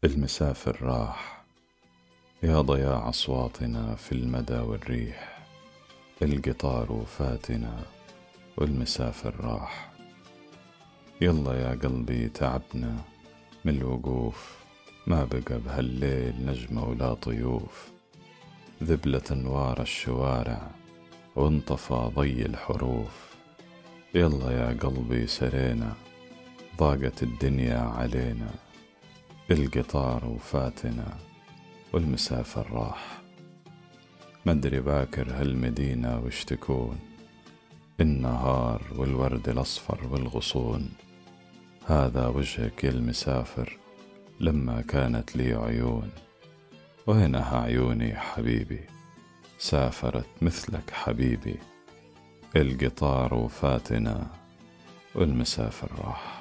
المسافر راح، يا ضياع أصواتنا في المدى والريح. القطار وفاتنا والمسافر راح. يلا يا قلبي تعبنا من الوقوف، ما بقى بهالليل نجمة ولا طيوف. ذبلت أنوار الشوارع وانطفى ضي الحروف. يلا يا قلبي سرينا، ضاقت الدنيا علينا. القطار وفاتنا والمسافر راح. مدري باكر هالمدينة وش تكون، النهار والورد الأصفر والغصون. هذا وجهك يا المسافر لما كانت لي عيون، وهنها عيوني حبيبي سافرت مثلك حبيبي. القطار وفاتنا والمسافر راح.